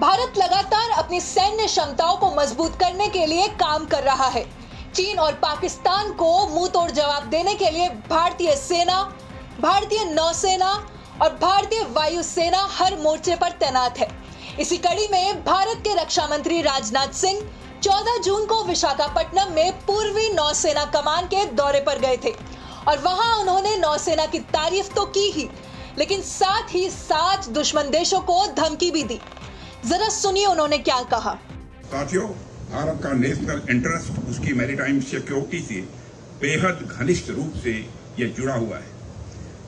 भारत लगातार अपनी सैन्य क्षमताओं को मजबूत करने के लिए काम कर रहा है। चीन और पाकिस्तान को मुंहतोड़ जवाब देने के लिए भारतीय सेना, भारतीय नौसेना और भारतीय वायुसेना हर मोर्चे पर तैनात है। इसी कड़ी में भारत के रक्षा मंत्री राजनाथ सिंह 14 जून को विशाखापट्टनम में पूर्वी नौसेना कमान के दौरे पर गए थे और वहां उन्होंने नौसेना की तारीफ तो की ही, लेकिन साथ ही साथ दुश्मन देशों को धमकी भी दी। जरा सुनिए उन्होंने क्या कहा। साथियों, भारत का नेशनल इंटरेस्ट उसकी मैरीटाइम सिक्योरिटी से बेहद घनिष्ठ रूप से यह जुड़ा हुआ है।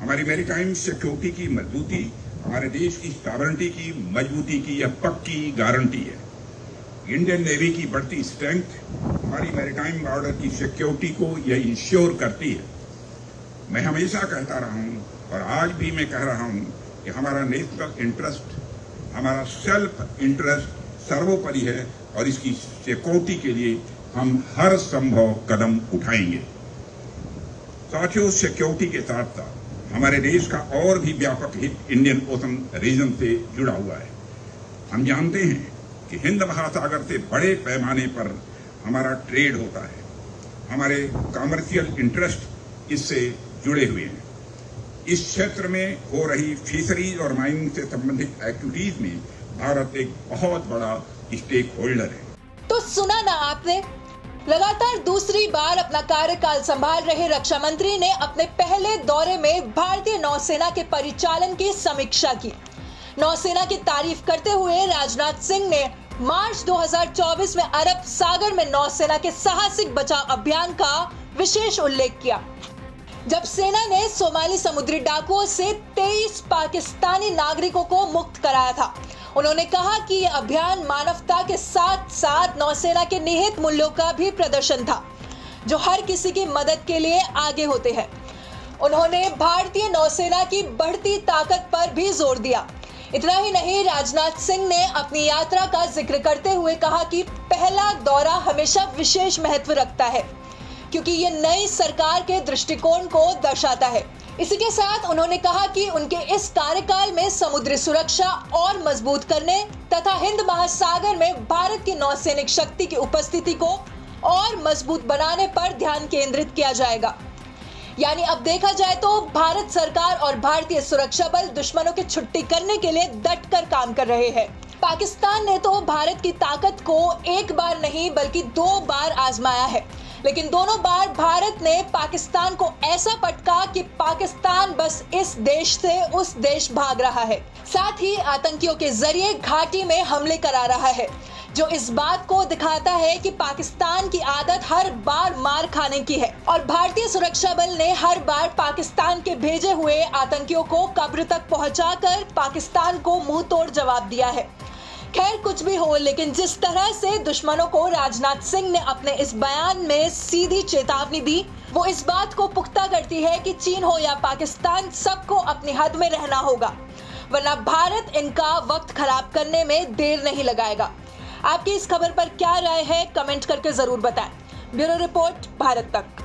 हमारी मैरीटाइम सिक्योरिटी की मजबूती हमारे देश की सॉवरेनिटी की मजबूती की यह पक्की गारंटी है। इंडियन नेवी की बढ़ती स्ट्रेंथ हमारी मैरीटाइम बॉर्डर की सिक्योरिटी को यह इंश्योर करती है। मैं हमेशा कहता रहा हूं और आज भी मैं कह रहा हूं कि हमारा नेशनल इंटरेस्ट, हमारा सेल्फ इंटरेस्ट सर्वोपरि है और इसकी सिक्योरिटी के लिए हम हर संभव कदम उठाएंगे। साथियों, सिक्योरिटी के साथ साथ हमारे देश का और भी व्यापक हित इंडियन ओशन रीजन से जुड़ा हुआ है। हम जानते हैं कि हिंद महासागर से बड़े पैमाने पर हमारा ट्रेड होता है। हमारे कमर्शियल इंटरेस्ट इससे जुड़े हुए हैं। इस क्षेत्र में हो रही फिशरीज और माइनिंग से संबंधित एक्टिविटीज में भारत एक बहुत बड़ा स्टेक होल्डर है। तो सुना ना आपने, लगातार दूसरी बार अपना कार्यकाल संभाल रहे रक्षा मंत्री ने अपने पहले दौरे में भारतीय नौसेना के परिचालन की समीक्षा की। नौसेना की तारीफ करते हुए राजनाथ सिंह ने मार्च 2024 में अरब सागर में नौसेना के साहसिक बचाव अभियान का विशेष उल्लेख किया, जब सेना ने सोमाली समुद्री डाकुओं से 23 पाकिस्तानी नागरिकों को मुक्त कराया था। उन्होंने कहा कि यह अभियान मानवता के साथ साथ नौसेना के निहित मूल्यों का भी प्रदर्शन था, जो हर किसी की मदद के लिए आगे होते हैं। उन्होंने भारतीय नौसेना की बढ़ती ताकत पर भी जोर दिया। इतना ही नहीं, राजनाथ सिंह ने अपनी यात्रा का जिक्र करते हुए कहा कि पहला दौरा हमेशा विशेष महत्व रखता है, क्योंकि ये नई सरकार के दृष्टिकोण को दर्शाता है। इसी के साथ उन्होंने कहा कि उनके इस कार्यकाल में समुद्री सुरक्षा और मजबूत करने तथा हिंद महासागर में भारत की नौसैनिक शक्ति की उपस्थिति को और मजबूत बनाने पर ध्यान केंद्रित किया जाएगा। यानी अब देखा जाए तो भारत सरकार और भारतीय सुरक्षा बल दुश्मनों की छुट्टी करने के लिए डटकर काम कर रहे हैं। पाकिस्तान ने तो भारत की ताकत को एक बार नहीं बल्कि 2 बार आजमाया है, लेकिन दोनों बार भारत ने पाकिस्तान को ऐसा पटका कि पाकिस्तान बस इस देश से उस देश भाग रहा है। साथ ही आतंकियों के जरिए घाटी में हमले करा रहा है, जो इस बात को दिखाता है कि पाकिस्तान की आदत हर बार मार खाने की है और भारतीय सुरक्षा बल ने हर बार पाकिस्तान के भेजे हुए आतंकियों को कब्र तक पहुंचाकर पाकिस्तान को मुंह तोड़ जवाब दिया है। खैर, कुछ भी हो, लेकिन जिस तरह से दुश्मनों को राजनाथ सिंह ने अपने इस बयान में सीधी चेतावनी दी, वो इस बात को पुख्ता करती है कि चीन हो या पाकिस्तान, सबको अपनी हद में रहना होगा, वरना भारत इनका वक्त खराब करने में देर नहीं लगाएगा। आपकी इस खबर पर क्या राय है, कमेंट करके जरूर बताएं। ब्यूरो रिपोर्ट, भारत तक।